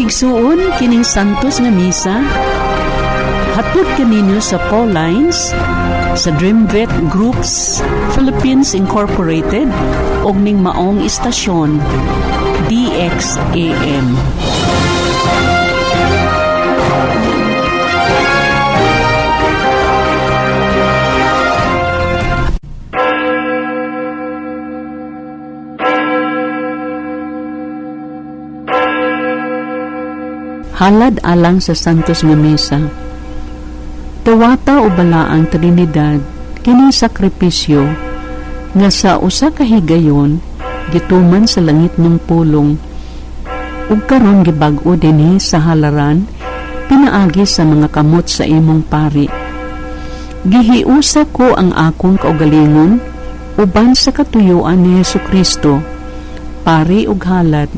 igsuon, kining Santos nga Misa, hatod kaninyo sa Paulines, sa Dreamvet Groups Philippines Incorporated, og ning maong istasyon, DXAM. Halad alang sa Santos nga Misa. Tawata o bala ang Trinidad kini sakripisyo nga sa usa ka higayon gituman sa langit ng pulong ug karon gibag-o dinhi sa halaran pinaagi sa mga kamot sa imong pari. Gihiusa ko ang akong kaugalingon uban sa katuyuan ni Hesukristo, pari ug halad,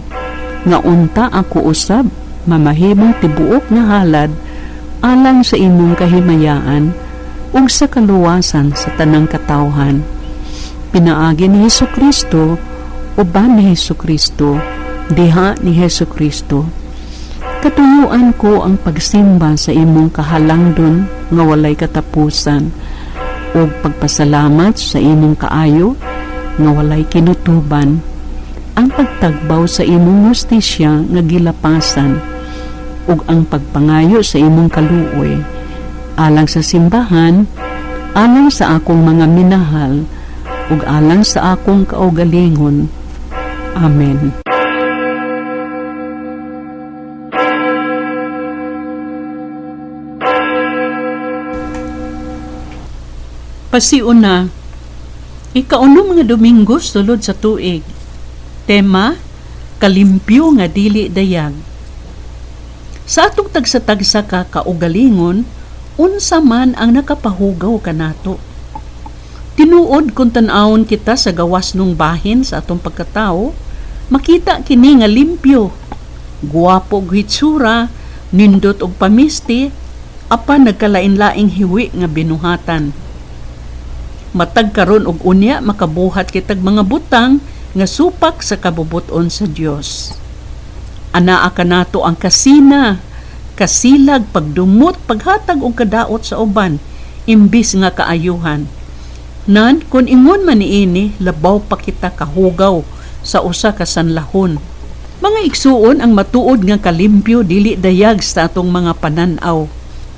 nga unta ako usab mamahimong tibuok nga halad alang sa imong kahimayaan ug sa kaluwasan sa tanang katawhan. Pinaagi ni Hesukristo uban ni Hesukristo, diha ni Hesukristo. Katuyuan ko ang pagsimba sa imong kahalangdon nga walay katapusan ug pagpasalamat sa imong kaayo nga walay kinutuban, ang pagtagbaw sa imong hustisya nga gilapasan ug ang pagpangayo sa imong kaluoy alang sa simbahan, alang sa akong mga minahal ug alang sa akong kaugalingon. Amen. Pasiuna, ikauno mga Domingo sulod sa tuig. Tema, kalimpyo nga dili dayag. Sa atong tagsa-tagsa ka kaugalingon, unsa man ang nakapahugaw kanato. Tinuod kung tan-awon kita sa gawas nung bahin sa atong pagkatao, makita kini nga limpyo, guwapo og hitsura, nindot og pamisti, apan nagkalain-laing hiwi nga binuhatan. Matag karon og unya makabuhat kitag mga butang nga supak sa kabubuton sa Dios. Anaa kanato ang kasina, kasilag, pagdumot, paghatag og kadaot sa uban, imbis nga kaayuhan. Nan, kung ingon man niini, labaw pa kita kahugaw sa usa ka sanlahon. Mga igsuon ang matuod nga kalimpyo dili dayag sa atong mga pananaw.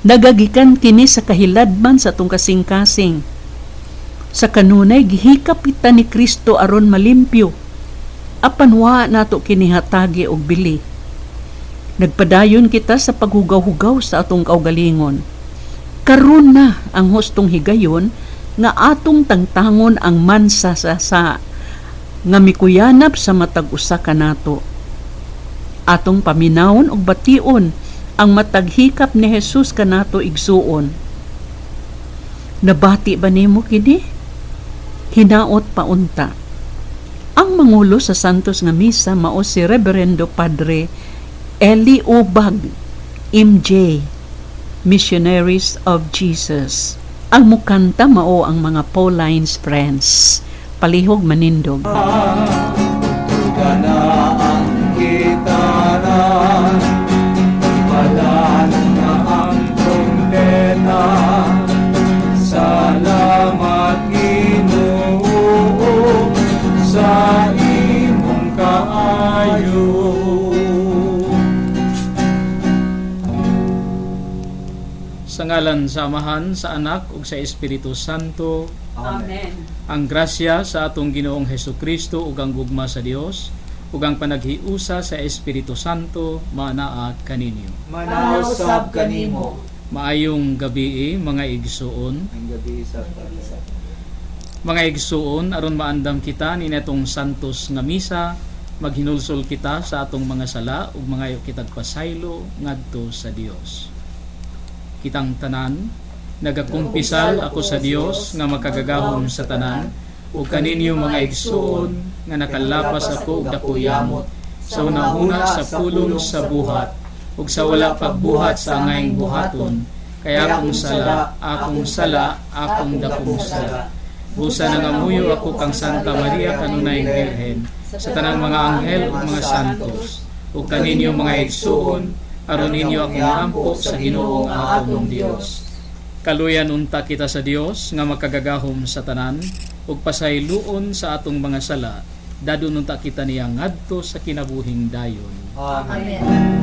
Nagagikan kini sa kahiladman sa atong kasing-kasing. Sa kanunay gihikap kita ni Kristo aron malimpyo. Apan wa nato kini hatagi og bili. Nagpadayon kita sa paghugaw-hugaw sa atong kaugalingon. Karon na ang hustong higayon nga atong tangtangon ang mansa sa nga mikuyanap sa matag usa kanato. Atong paminawon og bation ang mataghikap ni Jesus kanato igsuon. Nabati ba nimo kini? Hinaot paunta. Ang mangulo sa Santos nga Misa mao si Reverendo Padre Eli Ubag, MJ, Missionaries of Jesus. Ang mukanta mao ang mga Paulines Friends. Palihog manindog. Ganaan gitara, ibalan na ang trompeta. Salamat Ginoo sa imong kaayo. Sa ngalan sa Amahan, sa Anak ug sa Espiritu Santo. Amen. Ang grasya sa atong Ginoong Hesukristo ug ang gugma sa Dios ug ang panaghiusa sa Espiritu Santo manaa kaninyo. Manausab kanimo. Maayong gabi mga igsuon. Mga igsuon, aron maandam kita ninetong Santos nga Misa, maghinulsol kita sa atong mga sala ug mga kitag pasaylo ngadto sa Dios. Kitang tanan, nagakumpisal ako sa Dios nga makagagahom sa tanan, ug kaninyo mga igsuon nga nakalapas ako og dakuyamot sa unahuna sa pulong sa buhat ug sa wala pagbuhat sa angayng buhaton, kaya akong akong dakong sala. Busa nangamuyo ako kang Santa Maria kanunayng Birhen, sa tanang mga anghel ug mga santos, ug kaninyo mga igsuon, aron ninyo akong ampo sa Ginoong atong Dios. Kaluyan unta kita sa Dios nga makagagahom sa tanan ug pasayloon sa atong mga sala, dadon unta kita niya ngadto sa kinabuhing dayon. Amen.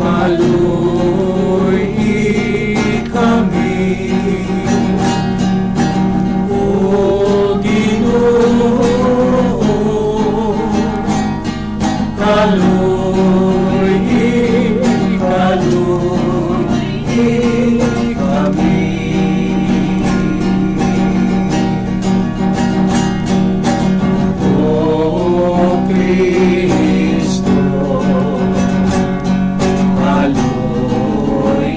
Kaluy kami, O Ginoo, kaluy kami. O Kristo, kaluy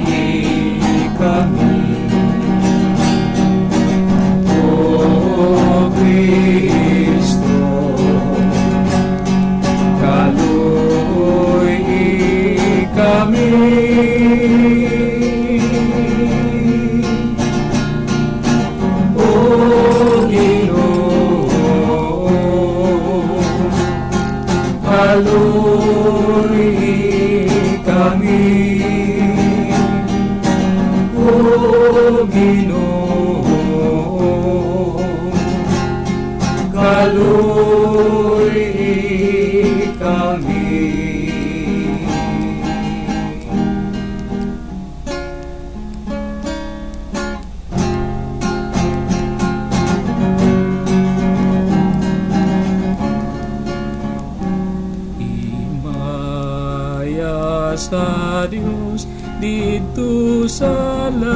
kami. O Kristo, kaluy kami. O Ginoo, kaluy kami. O Ginoo, kaluy kami. Himaya sa Dios dito sa langit,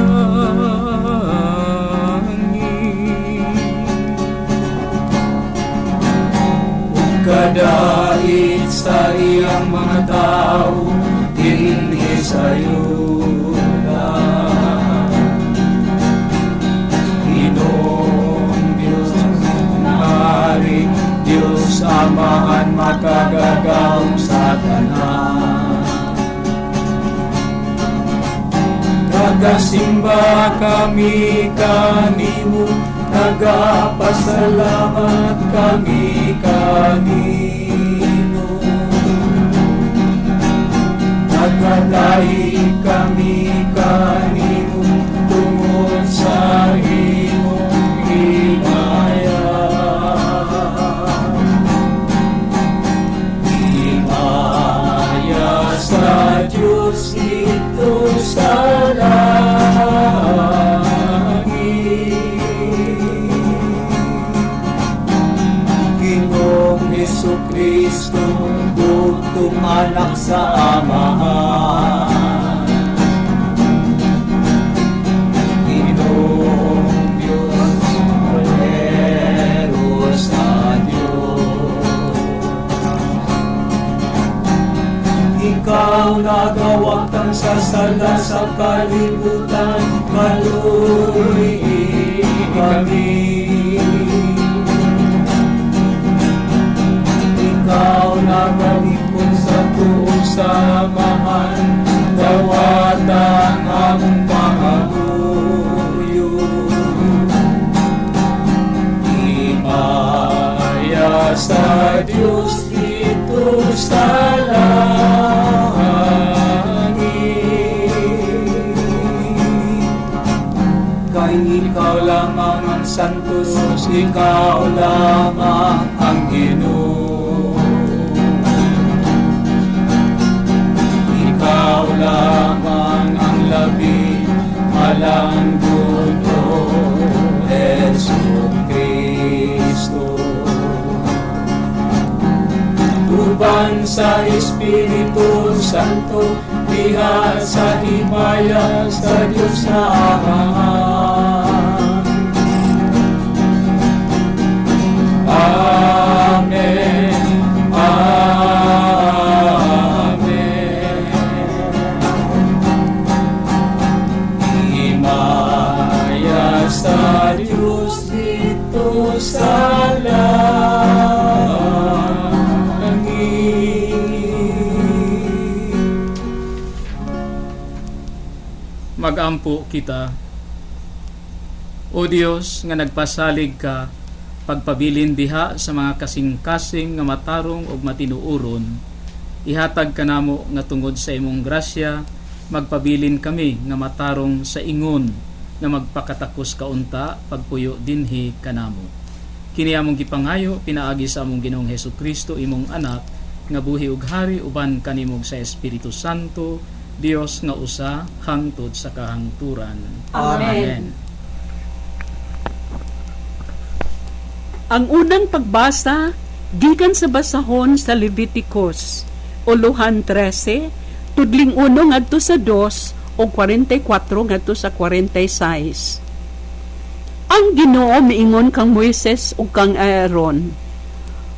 kadait sa iyang mga tao dinhi sa Yuda. Ginoong Diyos Hari, Diyos Amahan makagagahom sa tanan. Nagasimba kami kanimo, nagapasalamat kami kanimo. Nagkalahi kami kanimo tungod sa imong himaya. Himaya sa Diyos ito sa Jesucristo, bugtong anak sa Amahan. Ginoong Diyos, Cordero sa Diyos. Ikaw nagawaktan sa sala sa kalibutan, kaluy kami. Ikaw nagalipon sa tuong samahan, dawatan ang pangabuyo. Himaya sa Diyos dito sa langit. Kay ikaw lamang ang santos, ikaw lamang ang Ginoo. Ikaw lamang ang labing malangguno, Jesucristo. Tuban sa Espiritu Santo, diha sa himaya sa Diyos na Amahan. Amen. Sa Diyos dito sa langit. Magdampo kita. O Dios nga nagpasalig ka pagpabilin diha sa mga kasing-kasing nga matarong ug matinuoron, ihatag kanamo nga tungod sa imong grasya magpabilin kami nga matarong sa ingon nga magpakatakos kaunta pagpuyo dinhi kanamo. Kini among gipangayo pinaagi sa among Ginoong Hesukristo imong anak nga buhi ug hari uban kanimog sa Espiritu Santo, Dios nga usa hangtod sa kahangturan. Amen. Ang unang pagbasa gikan sa basahon sa Leviticus, Uluhan 13, tudling 1 ngadto sa 2 o 44 ngadto sa 46. Ang Ginoo miingon kang Moises ug kang Aaron,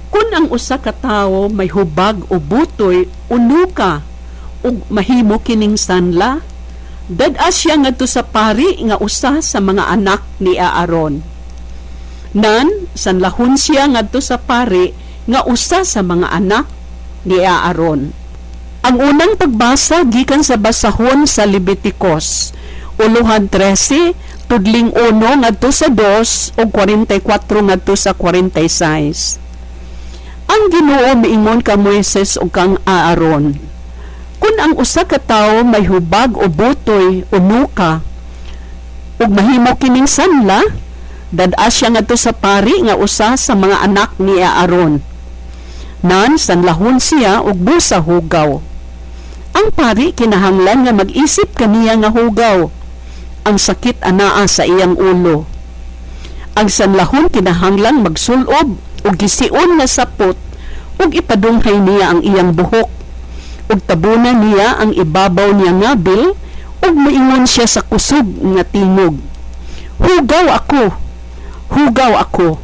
kun ang usa ka tawo may hubag o butoy uno ka ug mahimo kining sanla, dad-a siya ngadto sa pari nga usa sa mga anak ni Aaron. Nan sanlahon siya ngadto sa pari nga usa sa mga anak ni Aaron. Ang unang pagbasa gikan sa basahon sa Leviticus, Uluhan 13, tudling 1 ngadto sa 2 ug 44 ngadto sa 46. Ang Ginoo miingon ka Moises ug kang Aaron, kun ang usa ka tawo may hubag o butoy o nuka ug mahimo kining sanla, dad-a siya ngadto sa pari nga usa sa mga anak ni Aaron. Nan sanlahon siya og busa hugaw. Ang pari kinahanglan nga mag-isip kaniya nga hugaw. Ang sakit anaa sa iyang ulo. Ang sanlahon kinahanglan magsulob ug gisiun nga sapot ug ipadunghay niya ang iyang buhok. Ug tabunan niya ang ibabaw niya nga bil ug moingon siya sa kusog nga tingog, "Hugaw ako! Hugaw ako!"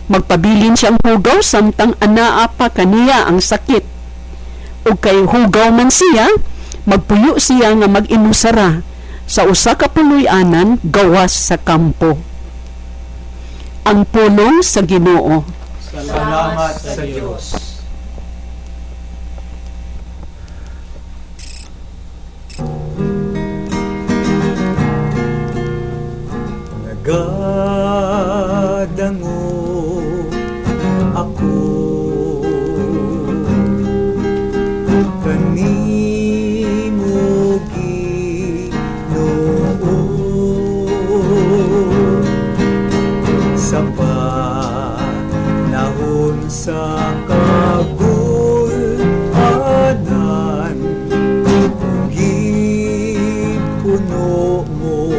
Magpabilin siyang hugaw samtang anaa pa kaniya ang sakit. Ug kay hugaw man siya, magpuyo siya nga mag-inusara sa usa ka puloy-anan gawas sa kampo. Ang pulong sa Ginoo. Salamat sa Diyos. Nagadango ako kanimo Ginoo sa panahon sa kagulanan, gipuno mo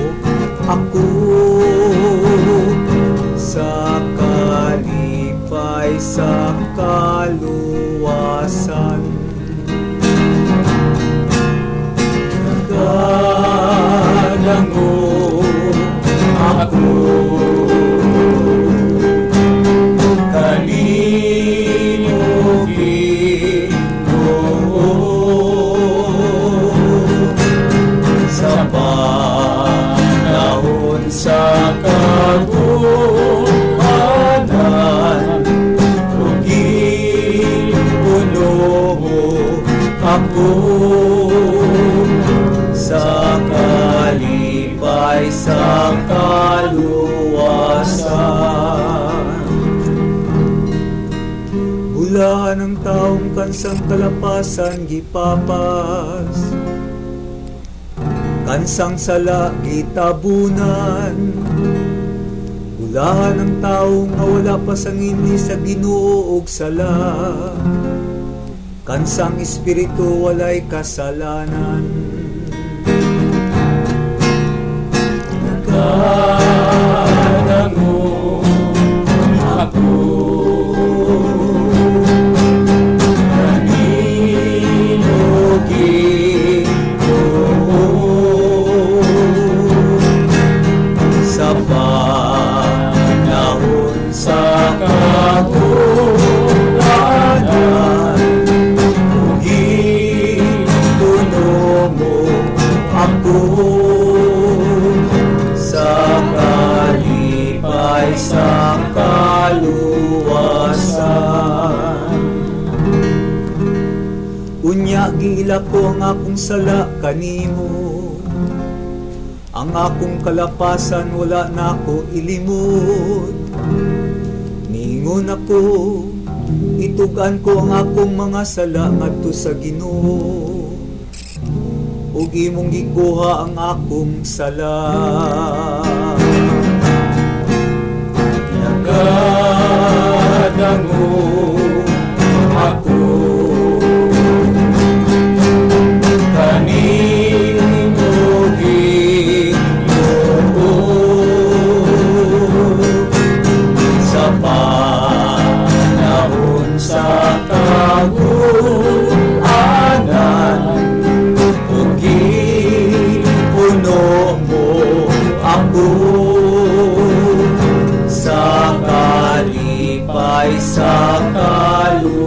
ako sa kalipay sa kaluwasan. Nagadango ako kanimo Ginoo sa panahon sa kagulanan, ug gipuno mo ako sa kalipay sa kaluwasan. Bulahan ang taong kansang kalapasan gipapas, kansang sala gitabunan. Bulahan ang taong nga wala pa sangini sa Ginoo ug sala, kansang espiritu walay kasalanan. Nagadango ako kanino Ginoo sa panahon sa kagulanan, ug gipuno mo ako sa kalipay sa kaluwasan. Unya giila ko ang akong sala kanimo, ang akong kalapasan wala na ko ilimot. Ningon ako, itugan ko ang akong mga sala ngadto sa Ginoo. Ug imong gikuha ang akong sala. Nagadango ako kanimo Ginoo sa panahon sa kaguanan. Ug gipuno mo ako sa kalipay sa kaluwasan.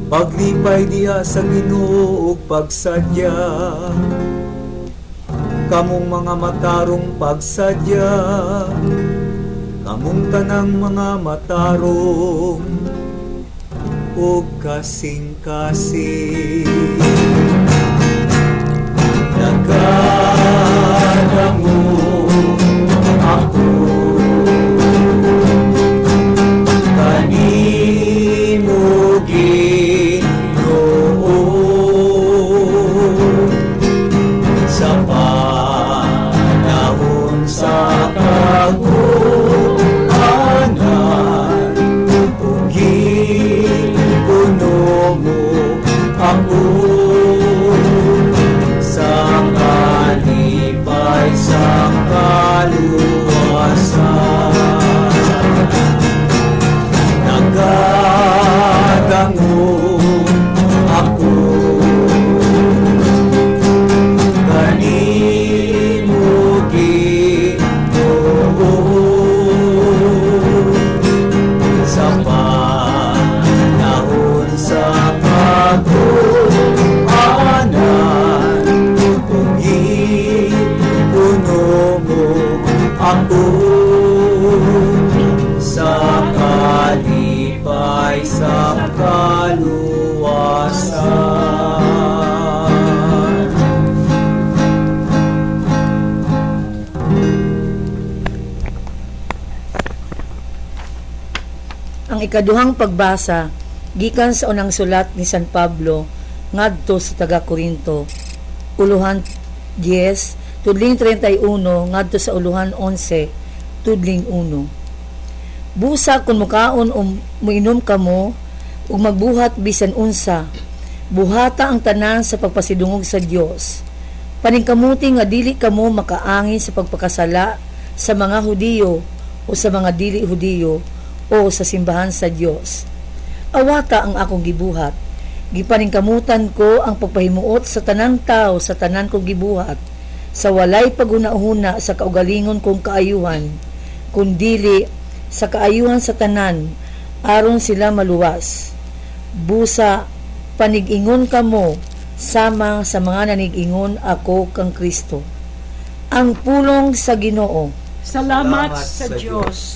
Paglipay diha sa Ginoo ug pagsadya, kamong mga matarong pagsadya, kamong tanang mga matarong ug kasing-kasing. Nagadango ako kanimo Ginoo sa panahon sa kaguanan. Ug gipuno mo ako sa kalipay sa kaluwasan. Nagadango ako kanimo Ginoo sa panahon sa kaguanan. Ug gipuno mo ako sa kalipay sa kaluwasan. Ang ikaduhang pagbasa gikan sa unang sulat ni San Pablo ngadto sa taga-Korinto, uluhan 10 tudling 31 ngadto sa uluhan 11 tudling 1. Busa kun mukaon o muinom kamo ug magbuhat bisan unsa, buhata ang tanan sa pagpasidungog sa Dios. Paningkamuti nga dili kamo makaangin sa pagpakasala sa mga Hudiyo o sa mga dili Hudiyo o sa simbahan sa Dios. Awata ang akong gibuhat. Gipaningkamutan ko ang pagpahimuot sa tanang tao sa tanan kong gibuhat, sa walay paghuna-huna sa kaugalingon kong kaayuhan, kundili sa kaayuhan sa tanan, aron sila maluwas. Busa, panig-ingon kamo, sama sa mga nanig-ingon ako kang Kristo. Ang pulong sa Ginoo. Salamat sa Diyos.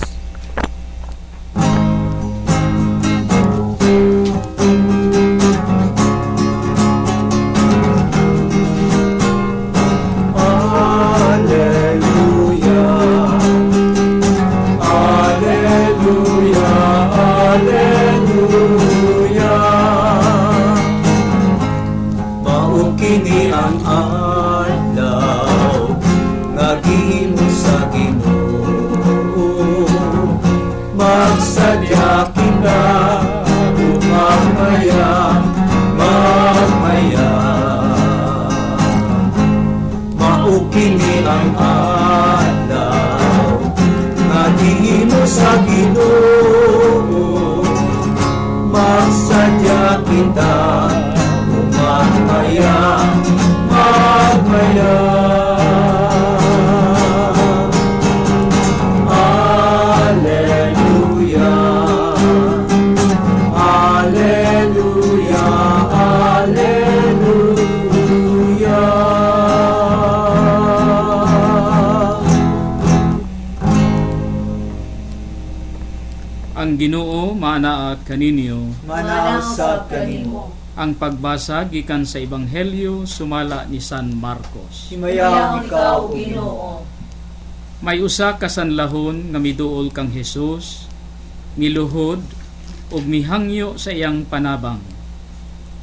Kini ang adlaw nga gihimo sa Ginoo. Magsadya kita magmaya, magmaya. Mao kini ang adlaw nga gihimo sa Ginoo. Magsadya kita magmaya, magmaya. Alleluia, alleluia, alleluia. Ang Ginoo maanaat kaninyo. Manausap kanimo. Ang pagbasa gikan sa Ebanghelyo sumala ni San Marcos. Himayaw ikaw, o Ginoo. May usa ka sanlahon nga miduol kang Hesus, miluhod ug mihangyo sa iyang panabang.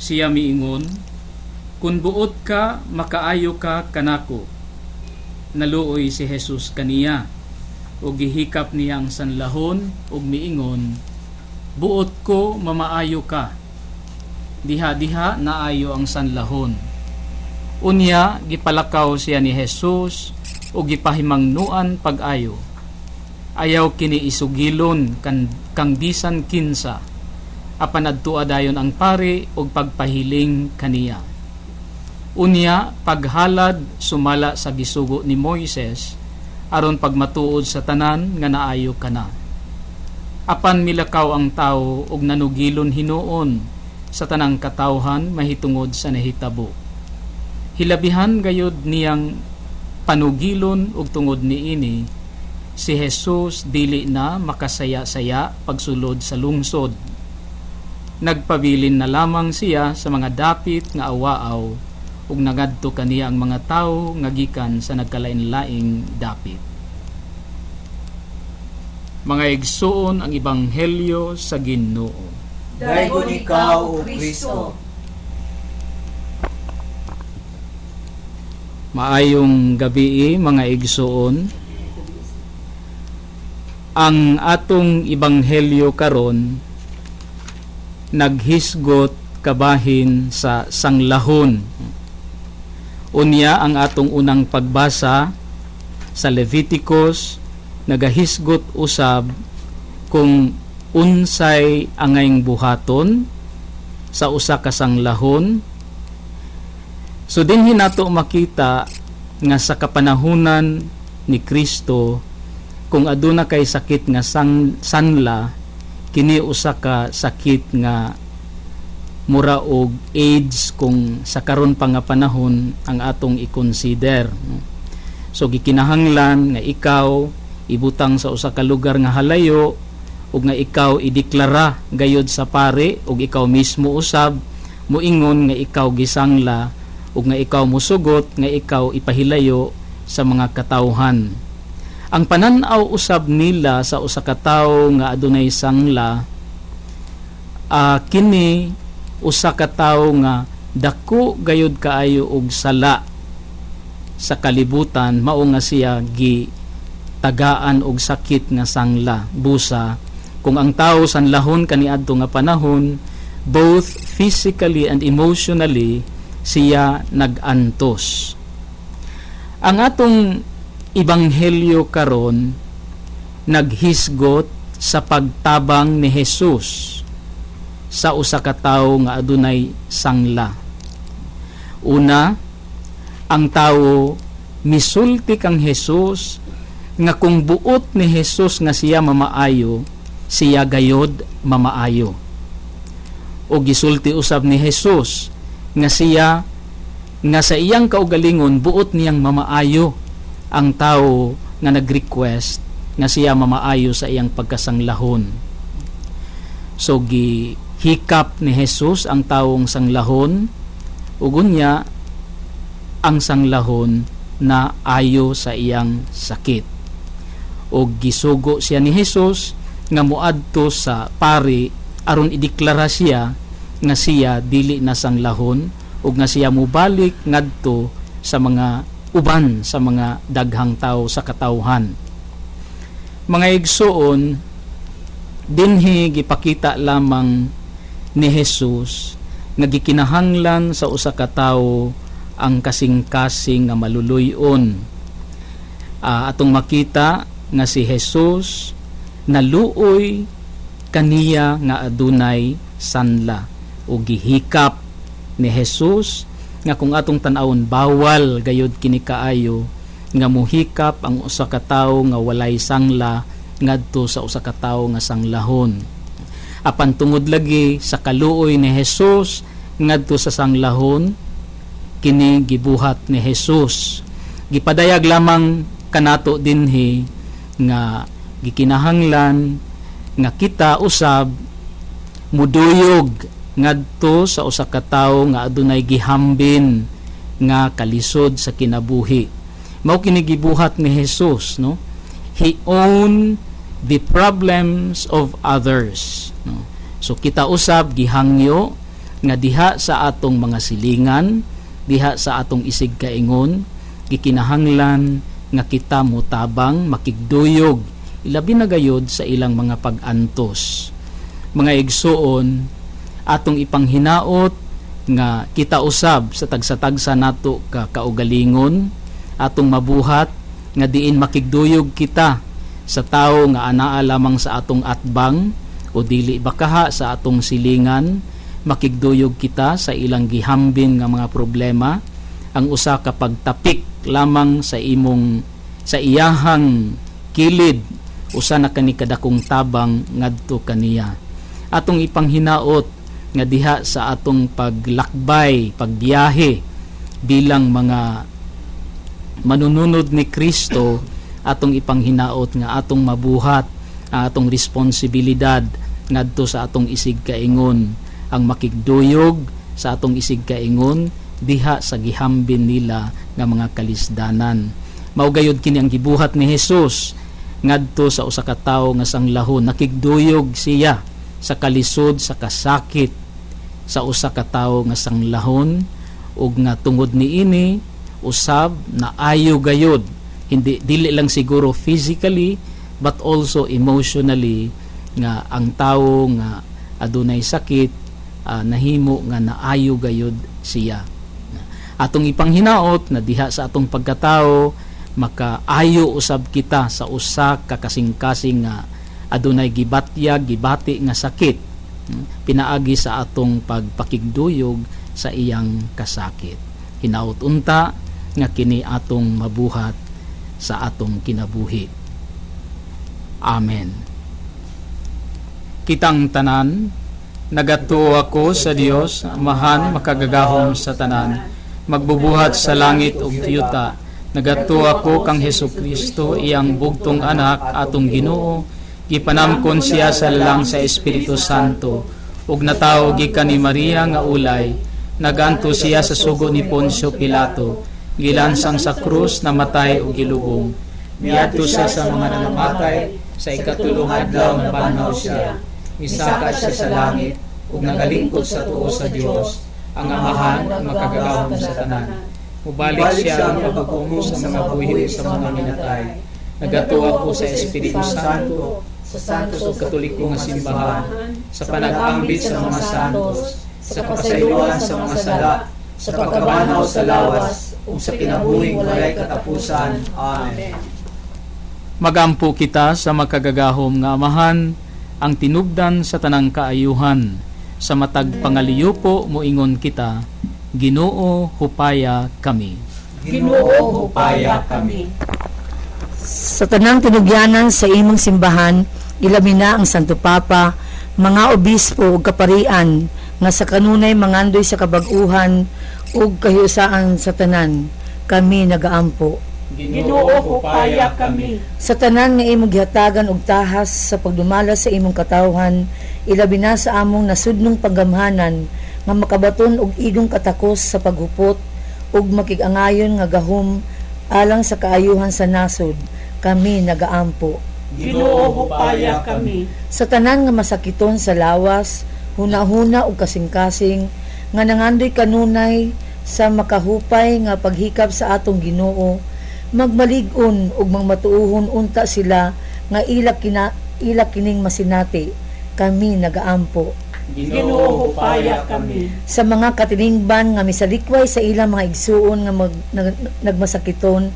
Siya miingon, "Kun buot ka, makaayo ka kanako." Naluoy si Jesus kaniya, ug gihikap niya ang sanlahon ug miingon, "Buot ko, mamaayo ka." Diha-diha naayo ang sanlahon. Unya gipalakaw siya ni Jesus ug gipahimangnuan pag-ayo. Ayaw kini isugilon kang bisan kinsa, apan adtua dayon ang pari ug pagpahiling kaniya. Unya paghalad sumala sa gisugo ni Moises aron pagmatuod sa tanan nga naayo kana. Apan milakaw ang tawo ug nanugilon hinuon sa tanang katawhan mahitungod sa nahitabo. Hilabihan gayud niyang panugilon ug tungod niini si Jesus dili na makasaya-saya pagsulod sa lungsod. Nagpabilin na lamang siya sa mga dapit nga awaaw ug nagadto kaniya ang mga tawo nga gikan sa nagkalain-laing dapit. Mga igsuon ang Ebanghelyo sa Ginoo. Daygon ikaw, o Kristo. Maayong gabi mga igsuon. Ang atong Ebanghelyo karon naghisgot kabahin sa sanglahon. Unya ang atong unang pagbasa sa Leviticus nagahisgot usab kung unsay angayng buhaton sa usa ka sanglahon. So dinhi nato makita nga sa kapanahunan ni Kristo kung aduna kay sakit nga sanla, kini usa ka sakit nga mura og AIDS kung sa karon pa nga panahon ang atong i-consider. So gikinahanglan nga ikaw ibutang sa usa ka lugar nga halayo ug nga ikaw ideklara gayud sa pare ug ikaw mismo usab moingon nga ikaw gisangla ug nga ikaw musugot nga ikaw ipahilayo sa mga katawhan. Ang panan-aw usab nila sa usa ka tawo nga adunay sangla, kini usa ka tawo nga dako gayud kaayo og sala sa kalibutan, mao nga siya tagaan og sakit nga sangla, busa. Kung ang tao sanlahon kaniadto nga panahon, both physically and emotionally siya nag-antos. Ang atong Ebanghelyo karon naghisgot sa pagtabang ni Jesus sa usa ka tawo nga adunay sangla. Una, ang tawo misulti kang Jesus nga kung buot ni Jesus nga siya mamaayo, siya gayod mamaayo. O gisulti usab ni Jesus nga siya nga sa iyang kaugalingon buot niyang mamaayo ang tawo nga nag-request nga siya mamaayo sa iyang pagkasanglahon. So gihikap ni Jesus ang tawong sanglahon ug unya ang sanglahon na ayo sa iyang sakit. O gisugo siya ni Jesus nga moadto sa pari aron ideklara siya nga siya dili na sanglahon ug nga siya mobalik ngadto sa mga uban sa mga daghang tawo sa katawhan. Mga igsuon, dinhi gipakita lamang ni Jesus nga gikinahanglan sa usa ka tawo ang kasing-kasing nga maluluy-on. Atong makita nga si Jesus naluoy kaniya nga adunay sanla o gihikap ni Jesus nga kung atong tan-awon bawal gayud kini kaayo nga muhikap ang usa ka tawo nga walay sangla ngadto sa usa ka tawo nga sanglahon. Apan tungod lagi sa kaluoy ni Jesus ngadto sa sanglahon, kini gibuhat ni Jesus. Gipadayag lamang kanato dinhi nga gikinahanglan nga kita usab muduyog ngadto sa usa ka tawo nga adunay gihambin nga kalisod sa kinabuhi. Mao kini gibuhat ni Jesus, no? He owned the problems of others, no? So kita usab gihangyo nga diha sa atong mga silingan, diha sa atong isig kaingon, gikinahanglan nga kita mutabang makigduyog ilabi na gayud sa ilang mga pag-antos. Mga igsuon, atong ipanghinaot nga kita usab sa tagsa-tagsa nato ka kaugalingon, atong mabuhat nga diin makigduyog kita sa tawo nga anaa lamang sa atong atbang o dili bakaha sa atong silingan, makigduyog kita sa ilang gihambin nga mga problema, ang usa ka pagtapik lamang sa iyahang kilid, usa na kani kadakong tabang ngadto kaniya. Atong ipanghinaot nga diha sa atong paglakbay, pagbiyahe bilang mga manununod ni Kristo, atong ipanghinaot nga atong mabuhat ang atong responsibilidad ngadto sa atong isig kaingon, ang makigduyog sa atong isig kaingon diha sa gihambin nila nga mga kalisdanan. Mao gayud kini ang gibuhat ni Jesus ngadto sa usa ka tawo nga sanglahon, nakigduyog siya sa kalisod sa kasakit sa usa ka tawo nga sanglahon, ug nga tungod niini usab na ayo gayud, hindi dili lang siguro physically but also emotionally, nga ang tawo nga adunay sakit nahimo nga naayo gayud siya. Atong ipanghinaot na diha sa atong pagkatao makaayo usab kita sa usa ka kasing-kasing nga adunay gibatyag, gibati nga sakit, pinaagi sa atong pagpakigduyog sa iyang kasakit. Hinaot unta nga kini atong mabuhat sa atong kinabuhi. Amen. Kitang tanan, nagatuo ako sa Dios, Amahan makagagahom sa tanan, magbubuhat sa langit ug tiyuta. Nagatuo ako kang Hesukristo, iyang bugtong anak, atong Ginoo, gipanamkon siya sa lalang sa Espiritu Santo, ug natawo gikan ni Maria nga ulay, naganto siya sa sugo ni Poncio Pilato, gilansang sa krus, namatay ug gilubong. Miadto siya sa mga nanamatay, sa ikatulong adlaw nabanhaw siya. Misaka siya sa langit, ug nagalingkod sa tuo sa Dios, ang Amahan makagagahom sa tanan. Mubalik siya ang pagkukumo sa mga buhi sa mga minatay. Nagatuo ako sa Espiritu Santo, sa santos o katoliko nga simbahan, sa panag-ambit sa mga santos, sa kapasayloan sa mga sala, sa pagkabanaw sa lawas, ug sa kinabuhing walay katapusan. Amen. Magampo kita sa makagagahom nga Amahan, ang tinubdan sa tanang kaayuhan, sa matag pangaliyupo moingon kita, Ginoo hupaya kami. Ginoo hupaya kami. Sa tanang tinugyanan sa imong simbahan, ilabi na ang Santo Papa, mga obispo ug kaparian nga sa kanunay mangandoy sa kabag-uhan ug kahiusaan sa tanan, kami nagaampo. Ginoo hupaya kami. Sa tanan nga imong gihatagan og tahas sa pagdumala sa imong katawhan, ilabi na sa among nasudnong paggamhanan nga makabaton og igong katakos sa paghupot ug makigangayon nga gahom alang sa kaayuhan sa nasod, kami nagaampo. Ginoo hupaya kami. Sa tanan nga masakiton sa lawas, hunahuna ug kasing-kasing nga nangandoy kanunay sa makahupay nga paghikap sa atong Ginoo, magmalig-on ug mangmatuohon unta sila nga ilak kining masinati, kami nagaampo. Ginoo hupaya kami. Sa mga katilingban nga misalikway sa ilang mga igsuon nga nagmasakiton,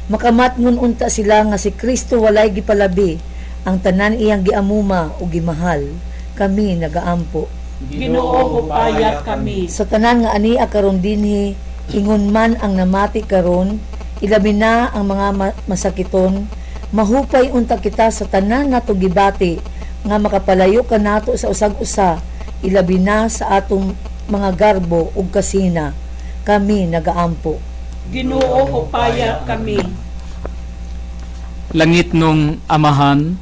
makamatngon unta sila nga si Kristo walay gipalabi, ang tanan iyang giamuma ug gimahal, kami nagaampo. Ginoo hupaya kami. Sa tanan nga ania karon dinhi, ingon man ang namati karon, ilabi na ang mga masakiton, mahupay unta kita sa tanan nato gibati nga makapalayo kanato sa usag-usa, ilabi na sa atong mga garbo ug kasina, kami nagaampo. Ginoo hupaya kami. Langit nung Amahan,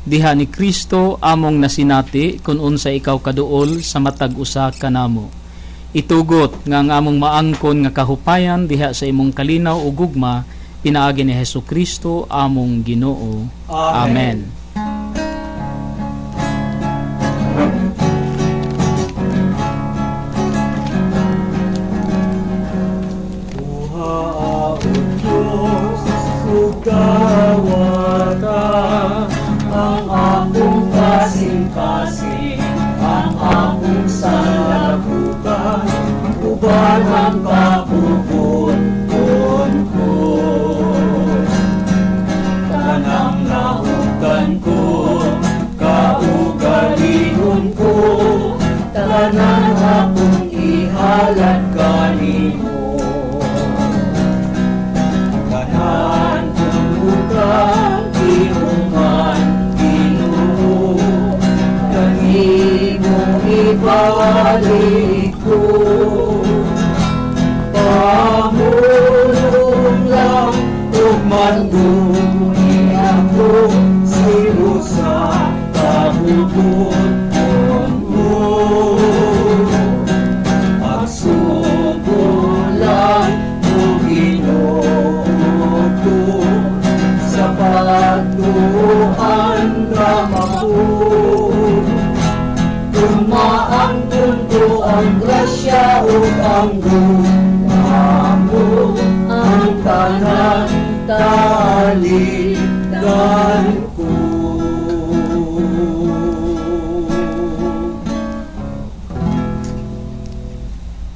Diha ni Kristo among nasinati kung unsa ikaw kaduol sa matag usa kanamo. Itugot nga ang among maangkon nga kahupayan diha sa imong kalinaw ug gugma pinaagi ni Hesu Kristo among Ginoo. Amen. Sugawata ang akong kasing-kasing, ang akong salabukan, uban ang kabubon ko. Tanang nahugan ko, kaugalingon ko, tanang akong ihalad kanimo. Ibalik ko, pamulong lang kung manduni ako sa'yo sa kabubuton mo. Pagsubo lang o Ginoo ko sa pagtuan drama ko. Tumaangkon ko ang grasya o ang guma mo, ang tanan taligan ko.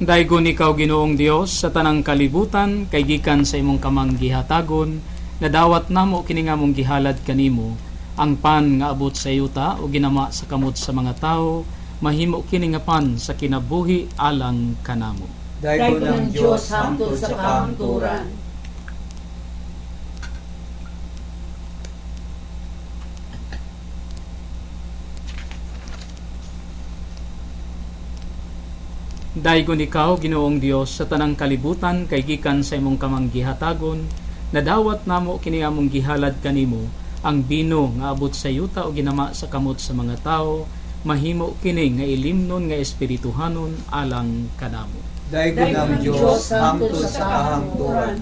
Daygon ikaw Ginoong Dios sa tanang kalibutan kay gikan sa imong kamang gihatagon, nadawat namo kini nga mong gihalad kanimo. Ang pan nga abot sa yuta o ginama sa kamot sa mga tao, mahimo kini nga pan sa kinabuhi alang kanamo. Daygon ng Diyos hangtod sa kahangturan. Daygon ikaw Ginoong Dios sa tanang kalibutan kay gikan sa imong kamang gihatagon, nadawat namo kini nga mong gihalad kanimo. Ang bino nga abot sa yuta o ginama sa kamot sa mga tao, mahimo kini nga ilimnon nga espirituhanon alang kanamo. Daygon ng Diyos hangtod sa kahangturan.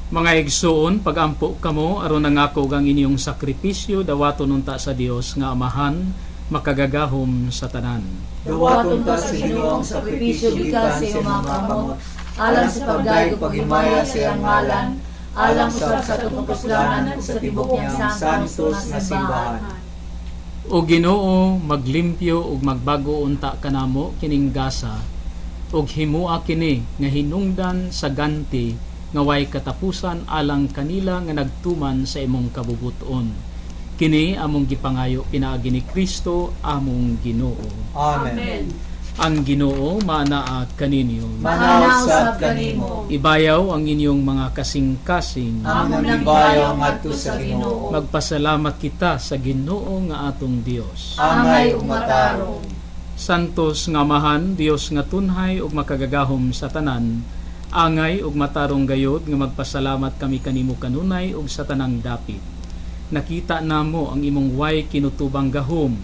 Mga igsoon, pagampo kamo aron nangako ang inyong sakripisyo dawaton unta sa Dios nga Amahan makagagahom sa tanan. Dawaton ta sa Ginoong sakripisyo gikan sa iyong mga kamot, alang sa pagdayeg ug paghimaya sa iyang ngalan, alang usab sa atong kapuslanan ug sa tibok niyang santos nga simbahan. O Ginoo, maglimpyo ug magbago unta kanamo kining gasa, ug himua kini nga hinungdan sa ganti nga way katapusan alang kanila nga nagtuman sa imong kabubuton. Kini among gipangayo pinaagi ni Kristo among Ginoo. Amen. Ang Ginoo maanaa kaninyo. Manausab kanimo. Ibayaw ang inyong mga kasing-kasing. Among ibayaw ngadto sa Ginoo. Magpasalamat kita sa Ginoo nga atong Dios. Angay ug matarong. Santos nga Amahan, Dios nga tunhay ug makagagahom sa tanan, angay ug matarong gayod nga magpasalamat kami kanimo kanunay ug sa tanang dapit. Nakita namo ang imong way kinutubang gahom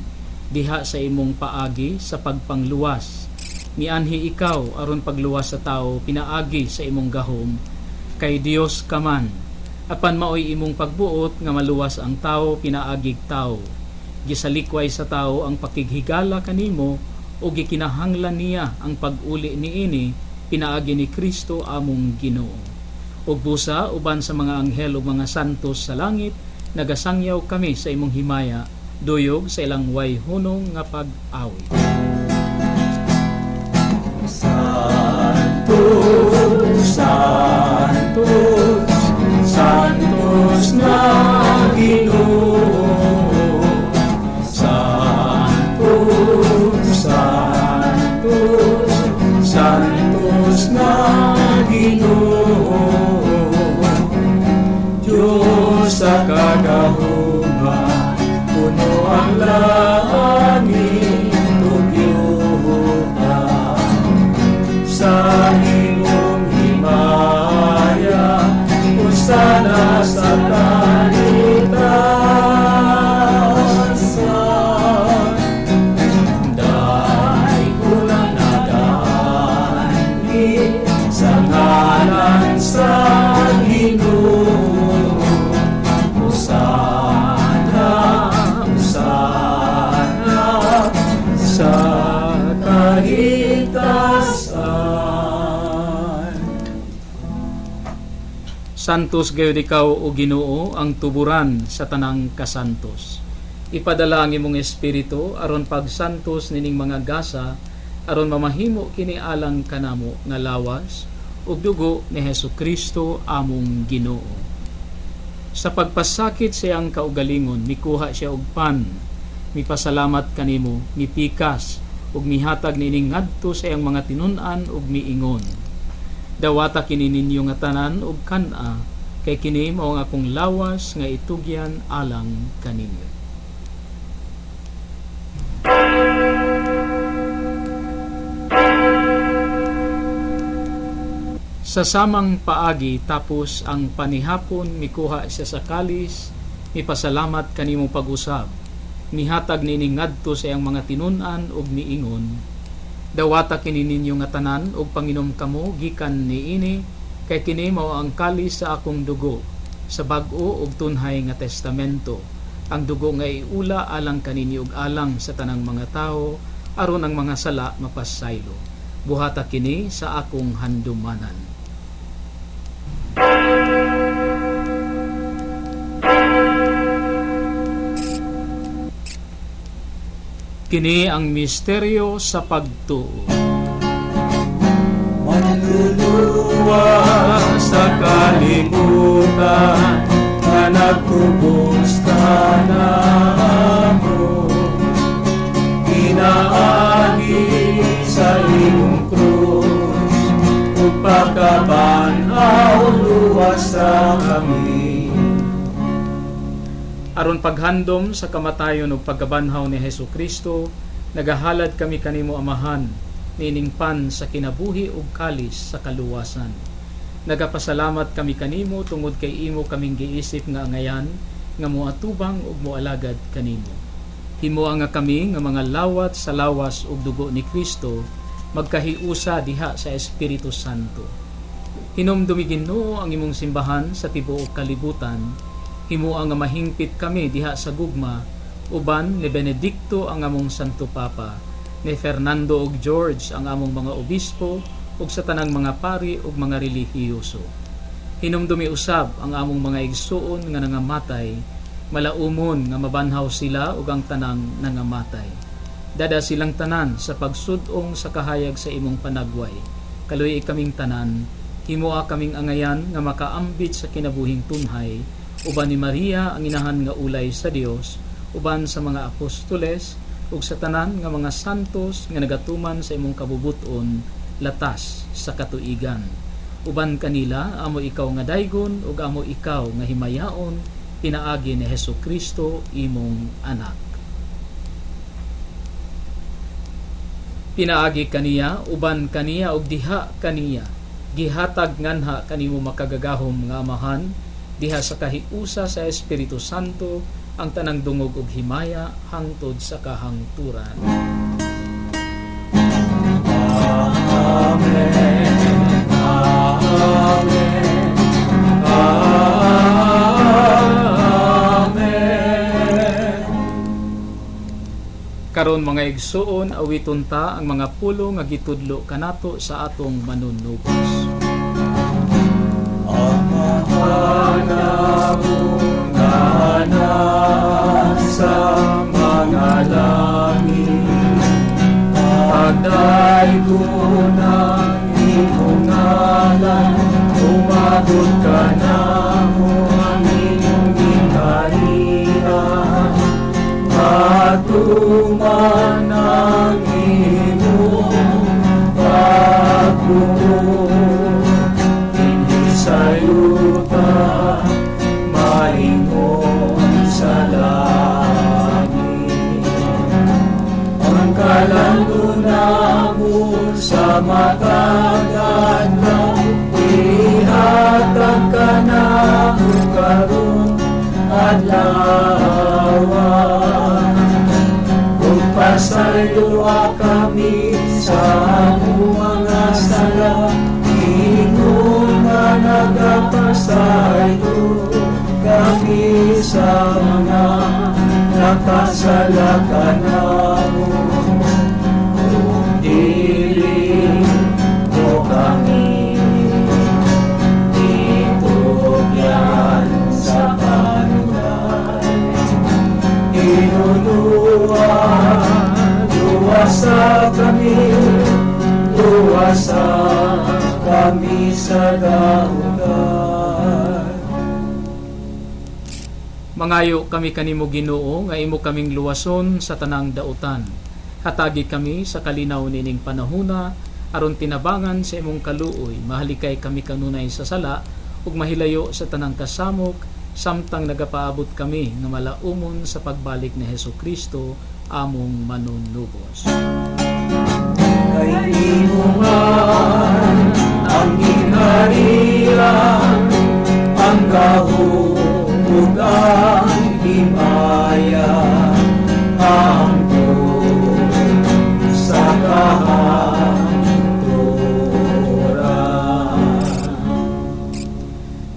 diha sa imong paagi sa pagpangluwas. Mianhi ikaw aron pagluwas sa tao pinaagi sa imong gahom, kay Dios ka man. Apan maoy imong pagbuot nga maluwas ang tao pinaagig tao. Gisalikway sa tao ang pakighigala kanimo o gikinahanglan niya ang pag-uli niini pinaagi ni Kristo among Ginoo. Ug busa uban sa mga anghel ug mga santos sa langit, nagasangyaw kami sa imong himaya, duyog sa ilang way hunong nga pag-awit. Santos, Santos, Santos na Ginoo. Santos, Santos, Santos na Ginoo. Diyos sa kagahuman, puno ang langit, Santos gayud ikaw o Ginoo ang tuburan sa tanang kasantos. Ipadala ang imong espiritu aron pagsantos nining mga gasa aron mamahimo kini alang kanamo nga lawas ug dugo ni Hesukristo among Ginoo. Sa pagpasakit sa iyang kaugalingon, mikuha siya og pan, mipasalamat kanimo, mipikas ug mihatag nining ngadto sa iyang mga tinun-an ug miingon. Dawata kini ninyo nga tanan ug kan-a, kay kini mao nga akong lawas nga itugyan alang kaninyo. Sa samang paagi tapos ang panihapon mikuha siya sa kalis, mipasalamat kanimo pag-usab, mihatag nining ngadto sa iyang mga tinun-an ug miingon. Dawata kini ninyo nga tanan ug panginom kamo gikan niini, kay kini mao ang kalis sa akong dugo, sa bag-o ug tunhay nga testamento. Ang dugo nga iula alang kaninyo ug alang sa tanang mga tawo aron ang mga sala mapasaylo. Buhata kini sa akong handumanan. Kini ang misteryo sa pagtuo. Manluluwa sa kalibutan na nagtubos ka na mo. Inaagi sa iyong krus ug pagkabanhaw luwas sa kami. Aron paghandom sa kamatayon ug pagkabanhaw ni Hesukristo, nagahalad kami kanimo Amahan, nining pan sa kinabuhi ug kalis sa kaluwasan. Nagapasalamat kami kanimo tungod kay imo kaming giisip nga angayan nga moatubang ug moalagad kanimo. Himua nga kami nga mga lawat sa lawas ug dugo ni Kristo magkahiusa diha sa Espiritu Santo. Hinumdumi Ginoo ang imong simbahan sa tibuok kalibutan. Himua nga mahingpit kami diha sa gugma, uban ni Benedicto ang among Santo Papa, ni Fernando ug George ang among mga obispo ug sa tanang mga pari ug mga relihiyoso. Hinumdumi usab ang among mga igsuon nga nangamatay, malaumon nga mabanhaw sila ug ang tanang nangamatay. Dada silang tanan sa pagsudong sa kahayag sa imong panagway. Kaluy kaming tanan, himua kaming angayan nga makaambit sa kinabuhing tunhay, uban ni Maria ang inahan nga ulay sa Dios, uban sa mga apostoles ug sa tanan nga mga santos nga nagatuman sa imong kabubuton latas sa katuigan. Uban kanila amo ikaw nga daygon ug amo ikaw nga himayaon pinaagi ni Hesukristo imong anak. Pinaagi kaniya uban kaniya ug diha kaniya gihatag nganha kanimo makagagahom nga Amahan, diha sa kahiusa sa Espiritu Santo ang tanang dungog ug himaya hangtod sa kahangturan. Amen. Amen. Amen. Karon mga igsuon, awiton ta ang mga pulo nga gitudlo kanato sa atong manunubos. Hanapong sa mga langit, pagdaygon ang iyong ngalan, umabot ka na mo ang iyong gikarian, matuman ang iyong pagbuo. Sayuta maingon sa langit, ang kalandunan mo sa matagad na ihatag ka na mo karon adlawan. Kung pasayloa kami sa mga sala, nagapasaylo kami sa mga nakasala ka na mo. Kung dili mo kami, ituloy sa dautan. Mangayo kami kanimo Ginoo nga imo kaming luwason sa tanang dautan. Hatagi kami sa kalinaw nining panahuna aron tinabangan sa imong kaluoy. Mahalikay kami kanunay sa sala ug mahilayo sa tanang kasamok samtang nagapaabot kami nga malaumon sa pagbalik ni Hesukristo among manunubos. Kay imo man ang ginharian, ang gahom ug ang himaya, hangtod sa kahangturan.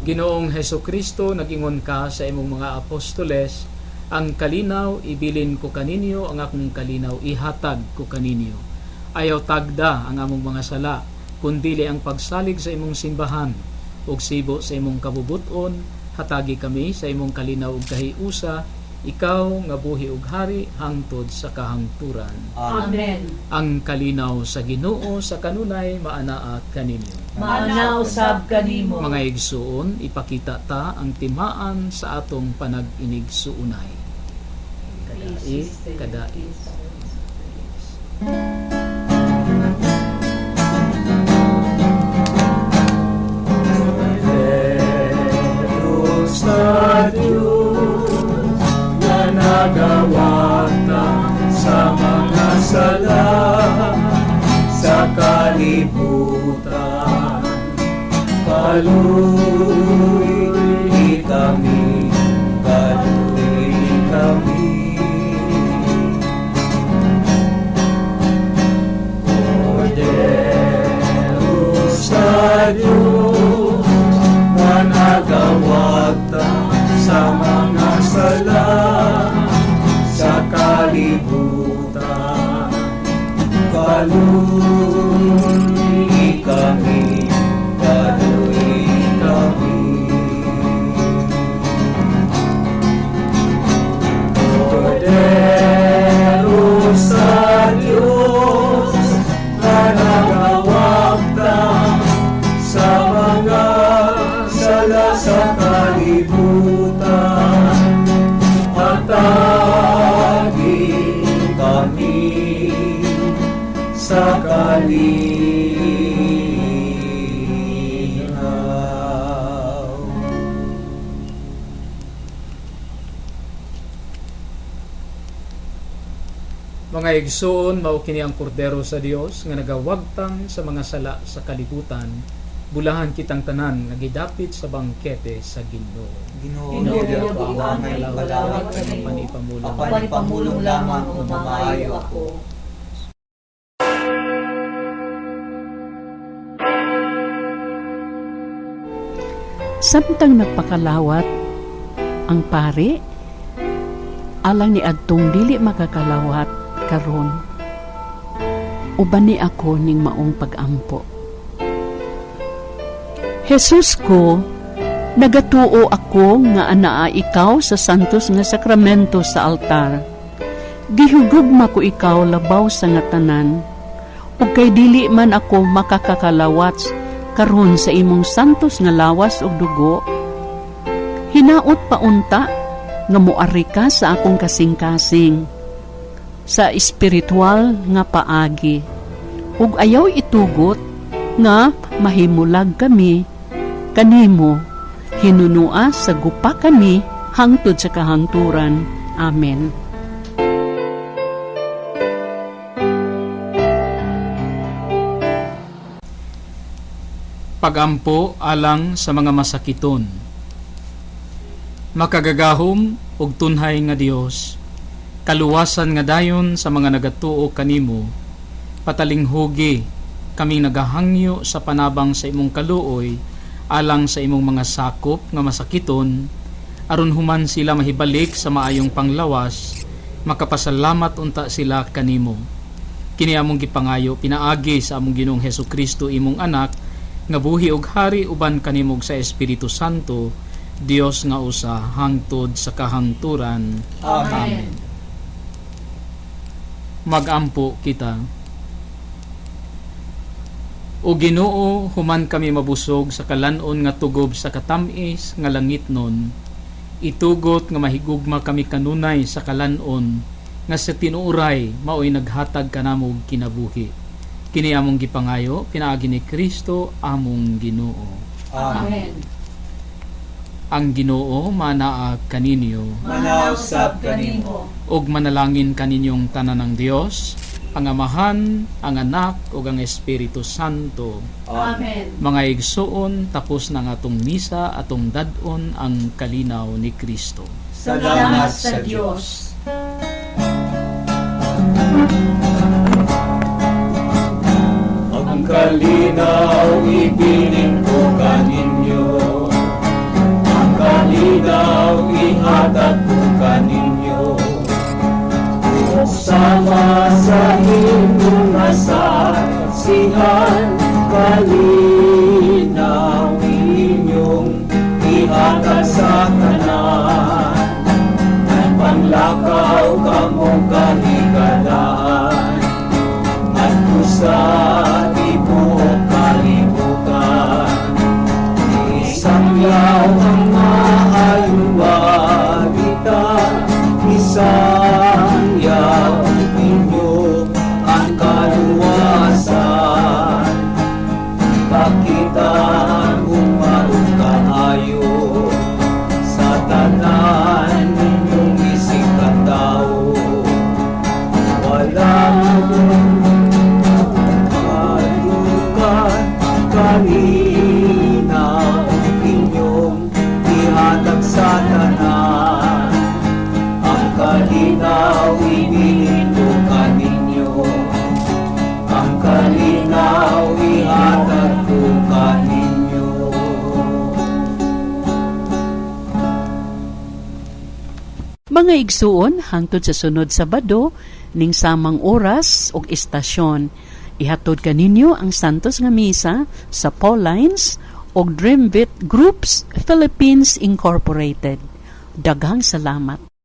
Ginoong Hesukristo, nagingon ka sa imong mga apostoles, ang kalinaw ibilin ko kaninyo, ang akong kalinaw ihatag ko kaninyo. Ayaw tagda ang among mga sala, kundili ang pagsalig sa imong simbahan, ug sibo sa imong kabubuton, hatagi kami sa imong kalinaw ug kahiusa, ikaw nga buhi ug hari hangtod sa kahangturan. Amen. Ang kalinaw sa Ginoo sa kanunay maanaa kaninyo. Maanaw sab kanimo. Mga igsuon, ipakita ta ang timaan sa atong panag-inigsuunay. Kadait, kadait. Pero sa Diyos na nagawata sa mga sala sa kalibutan, kaluy kami, kaluy kami. Cordero sa Diyos na nagawata sa mga sala sa kalibutan, kaluy kami, kaluy kami. Cordero sa Diyos na nagawata sa mga sala sa kalibutan, hatagi kami sa kalinaw. Mga igsoon, mao kini ang kordero sa Dios nga nagawagtang sa mga sala sa kalibutan. Bulahan kitang tanan nga gidapit sa bangkete sa Ginoo. Ginoo, Ginoo, Ginoo, Ginoo, angay, Ginoo, balawag Ginoo, kanimo. Panipamulong. Panipamulong lamang kung mamaayo ako. Samtang nagpakalawat ang pari, alang ni adtong dili makakalawat karon. Uban ni ako ning maong pagampo. Jesus ko, nagatuo ako nga anaa ikaw sa santos nga sakramento sa altar. Gihugugma ko ikaw labaw sa nga tanan, ug kay dili man ako makakakalawat karon sa imong santos nga lawas ug dugo. Hinaot paunta nga moari ka sa akong kasing-kasing sa espiritual nga paagi, ug ayaw itugot nga mahimulag kami kanimo, hinunua sa gupa kami hangtod sa kahangturan. Amen. Pagampo alang sa mga masakiton. Makagagahom ug tunhay nga Dios, kaluwasan nga dayon sa mga nagatuo kanimo, patalinghugi kami nagahangyo sa panabang sa imong kaluoy alang sa imong mga sakop nga masakiton, aron human sila mahibalik sa maayong panglawas, makapasalamat unta sila kanimo. Kini among gipangayo pinaagi sa among Ginoong Hesukristo imong anak, nga buhi ug hari uban kanimog sa Espiritu Santo, Dios nga usa hangtod sa kahangturan. Amen. Magampo kita. O Ginoo, human kami mabusog sa kalanon nga tugob sa katamis nga langit nun. Itugot nga mahigugma kami kanunay sa kalanon nga sa tinuray maoy naghatag kanamog kinabuhi. Kini among gipangayo pinaagi ni Kristo among Ginoo. Amen. Ang Ginoo manaag kaninyo Manausap kanimo. ug manalangin kaninyong tanan ng Dios, ang Amahan, ang Anak ug ang Espiritu Santo. Amen. Mga igsuon, tapos ng atong misa atong dadon ang kalinaw ni Kristo. Salamat sa Diyos. Ang kalinaw ibining ko kaninyo, ang kalinaw ihatag ko kaninyo, sama sa inyong nasasihan, kalinaw inyong ihatag sa kanan, at panglakaw kamong kahigalaan, at sa tibuok kalibutan, isang yaw ang maayong balita, isang yaw inyo ang kaluwasan, pakitaan umarong kaayo sa tanan ninyong isig katao, walang kalukan kalinaw inyong ihatag sa tanan, ang kalinaw ibilin ko kaninyo, ang kalinaw ihatag ko kaninyo. Mga igsuon, hangtod sa sunod Sabado, ning samang oras o istasyon, ihatod kaninyo ang Santos nga Misa sa Paulines o Dreambit Groups Philippines Incorporated. Daghang salamat.